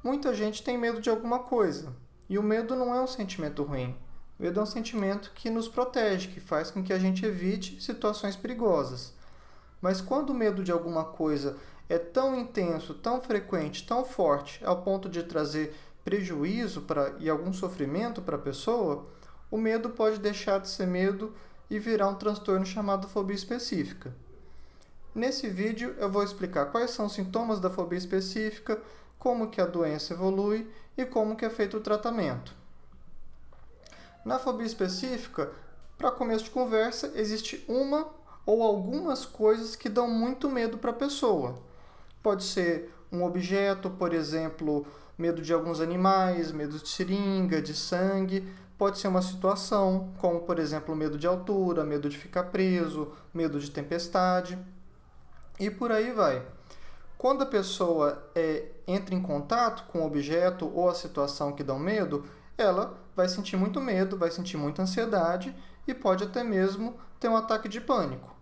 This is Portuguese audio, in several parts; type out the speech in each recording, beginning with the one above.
Muita gente tem medo de alguma coisa, e o medo não é um sentimento ruim. O medo é um sentimento que nos protege, que faz com que a gente evite situações perigosas. Mas quando o medo de alguma coisa é tão intenso, tão frequente, tão forte, ao ponto de trazer prejuízo e algum sofrimento para a pessoa, o medo pode deixar de ser medo e virar um transtorno chamado fobia específica. Nesse vídeo eu vou explicar quais são os sintomas da fobia específica, como que a doença evolui e como que é feito o tratamento. Na fobia específica, para começo de conversa, existe uma ou algumas coisas que dão muito medo para a pessoa. Pode ser um objeto, por exemplo, medo de alguns animais, medo de seringa, de sangue. Pode ser uma situação, como por exemplo, medo de altura, medo de ficar preso, medo de tempestade. E por aí vai. Quando a pessoa entra em contato com o objeto ou a situação que dão medo, ela vai sentir muito medo, vai sentir muita ansiedade e pode até mesmo ter um ataque de pânico.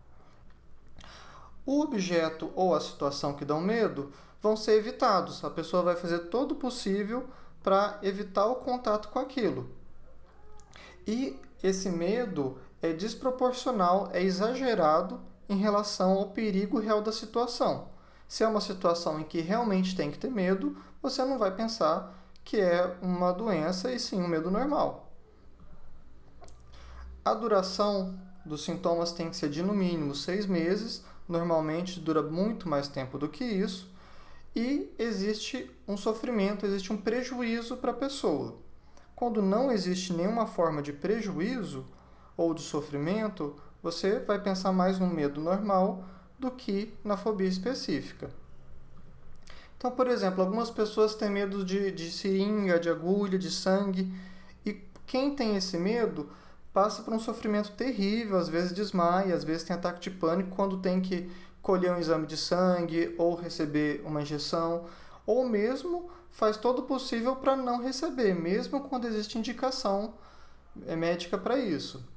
O objeto ou a situação que dão medo vão ser evitados. A pessoa vai fazer todo o possível para evitar o contato com aquilo. E esse medo é desproporcional, é exagerado em relação ao perigo real da situação. Se é uma situação em que realmente tem que ter medo, você não vai pensar que é uma doença e sim um medo normal. A duração dos sintomas tem que ser de no mínimo 6 meses, normalmente dura muito mais tempo do que isso, e existe um sofrimento, existe um prejuízo para a pessoa. Quando não existe nenhuma forma de prejuízo ou de sofrimento, você vai pensar mais no medo normal do que na fobia específica. Então, por exemplo, algumas pessoas têm medo de seringa, de agulha, de sangue, e quem tem esse medo passa por um sofrimento terrível, às vezes desmaia, às vezes tem ataque de pânico quando tem que colher um exame de sangue ou receber uma injeção, ou mesmo faz todo o possível para não receber, mesmo quando existe indicação médica para isso.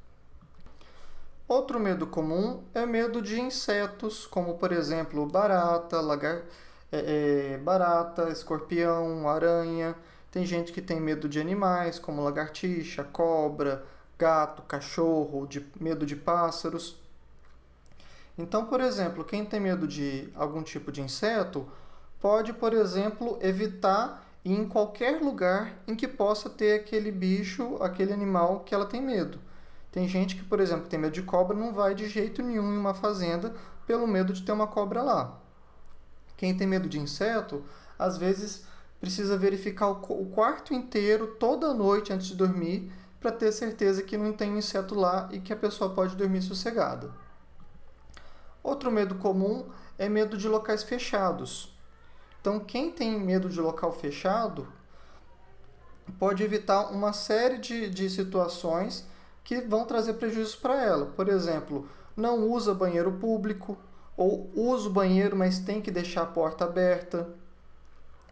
Outro medo comum é medo de insetos, como por exemplo barata, escorpião, aranha. Tem gente que tem medo de animais, como lagartixa, cobra, gato, cachorro, medo de pássaros. Então, por exemplo, quem tem medo de algum tipo de inseto pode, por exemplo, evitar ir em qualquer lugar em que possa ter aquele bicho, aquele animal que ela tem medo. Tem gente que, por exemplo, tem medo de cobra, não vai de jeito nenhum em uma fazenda pelo medo de ter uma cobra lá. Quem tem medo de inseto, às vezes precisa verificar o quarto inteiro toda noite antes de dormir para ter certeza que não tem um inseto lá e que a pessoa pode dormir sossegada. Outro medo comum é medo de locais fechados. Então, quem tem medo de local fechado pode evitar uma série de situações que vão trazer prejuízos para ela. Por exemplo, não usa banheiro público, ou usa o banheiro, mas tem que deixar a porta aberta.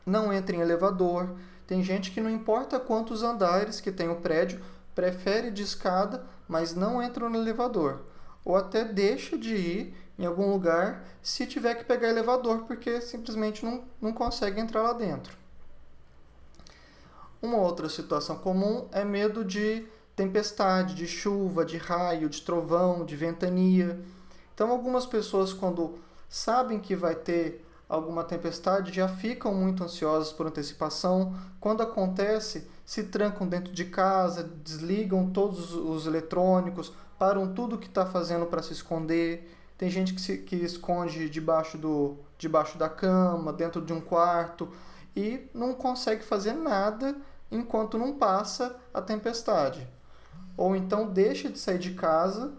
Não entra em elevador. Tem gente que não importa quantos andares que tem o prédio, prefere de escada, mas não entra no elevador. Ou até deixa de ir em algum lugar se tiver que pegar elevador, porque simplesmente não consegue entrar lá dentro. Uma outra situação comum é medo de tempestade, de chuva, de raio, de trovão, de ventania. Então, algumas pessoas, quando sabem que vai ter alguma tempestade, já ficam muito ansiosas por antecipação. Quando acontece, se trancam dentro de casa, desligam todos os eletrônicos, param tudo que está fazendo para se esconder. Tem gente que esconde debaixo da cama, dentro de um quarto, e não consegue fazer nada enquanto não passa a tempestade. Ou então deixa de sair de casa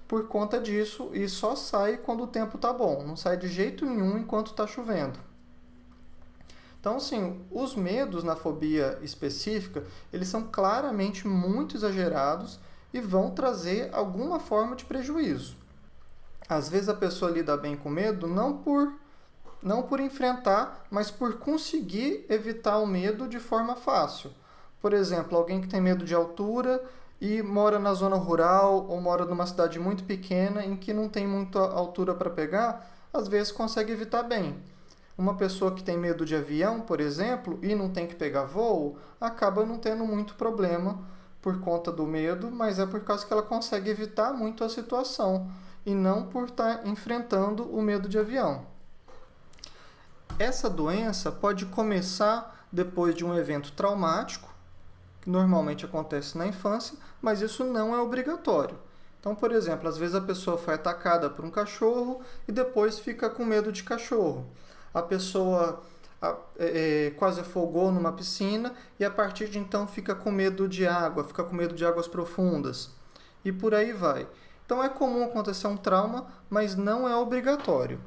por conta disso e só sai quando o tempo está bom. Não sai de jeito nenhum enquanto está chovendo. Então, assim, os medos na fobia específica, eles são claramente muito exagerados e vão trazer alguma forma de prejuízo. Às vezes a pessoa lida bem com medo não por enfrentar, mas por conseguir evitar o medo de forma fácil. Por exemplo, alguém que tem medo de altura e mora na zona rural ou mora numa cidade muito pequena em que não tem muita altura para pegar, às vezes consegue evitar bem. Uma pessoa que tem medo de avião, por exemplo, e não tem que pegar voo, acaba não tendo muito problema por conta do medo, mas é por causa que ela consegue evitar muito a situação e não por estar enfrentando o medo de avião. Essa doença pode começar depois de um evento traumático, que normalmente acontece na infância, mas isso não é obrigatório. Então, por exemplo, às vezes a pessoa foi atacada por um cachorro e depois fica com medo de cachorro. A pessoa quase afogou numa piscina e a partir de então fica com medo de água, fica com medo de águas profundas. E por aí vai. Então é comum acontecer um trauma, mas não é obrigatório.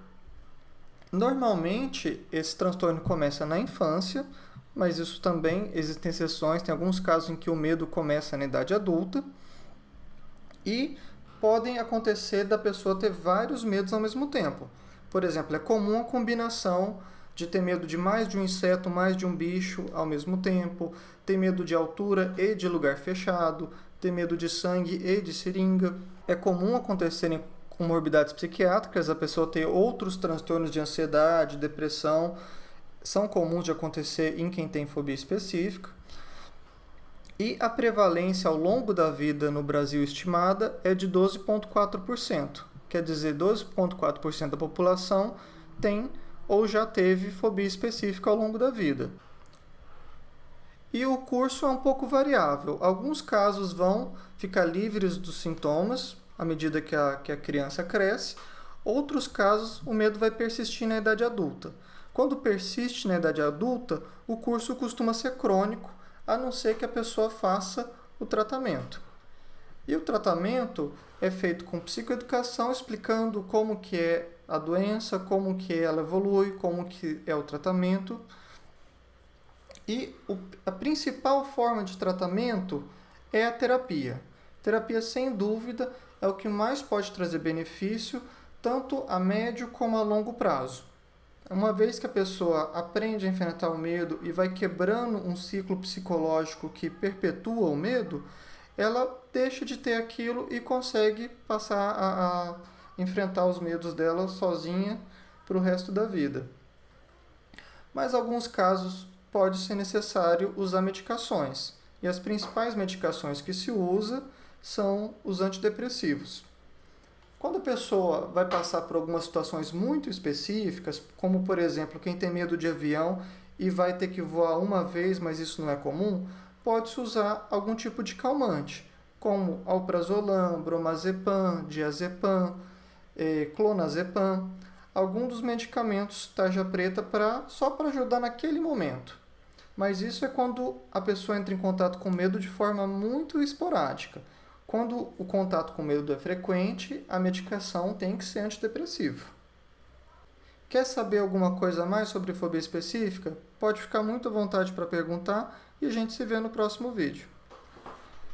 Normalmente, esse transtorno começa na infância, mas isso também existem exceções, tem alguns casos em que o medo começa na idade adulta e podem acontecer da pessoa ter vários medos ao mesmo tempo. Por exemplo, é comum a combinação de ter medo de mais de um inseto, mais de um bicho ao mesmo tempo, ter medo de altura e de lugar fechado, ter medo de sangue e de seringa. É comum acontecerem comorbidades psiquiátricas, a pessoa ter outros transtornos de ansiedade, depressão, são comuns de acontecer em quem tem fobia específica. E a prevalência ao longo da vida no Brasil estimada é de 12,4%. Quer dizer, 12,4% da população tem ou já teve fobia específica ao longo da vida. E o curso é um pouco variável. Alguns casos vão ficar livres dos sintomas à medida que a criança cresce. Outros casos, o medo vai persistir na idade adulta. Quando persiste na idade adulta, o curso costuma ser crônico, a não ser que a pessoa faça o tratamento. E o tratamento é feito com psicoeducação, explicando como que é a doença, como que ela evolui, como que é o tratamento. E a principal forma de tratamento é a terapia. Terapia, sem dúvida, é o que mais pode trazer benefício, tanto a médio como a longo prazo. Uma vez que a pessoa aprende a enfrentar o medo e vai quebrando um ciclo psicológico que perpetua o medo, ela deixa de ter aquilo e consegue passar a enfrentar os medos dela sozinha para o resto da vida. Mas em alguns casos pode ser necessário usar medicações. E as principais medicações que se usa são os antidepressivos. Quando a pessoa vai passar por algumas situações muito específicas, como por exemplo, quem tem medo de avião e vai ter que voar uma vez, mas isso não é comum, pode-se usar algum tipo de calmante, como alprazolam, bromazepam, diazepam, clonazepam, algum dos medicamentos tarja preta só para ajudar naquele momento. Mas isso é quando a pessoa entra em contato com medo de forma muito esporádica. Quando o contato com medo é frequente, a medicação tem que ser antidepressivo. Quer saber alguma coisa a mais sobre fobia específica? Pode ficar muito à vontade para perguntar e a gente se vê no próximo vídeo.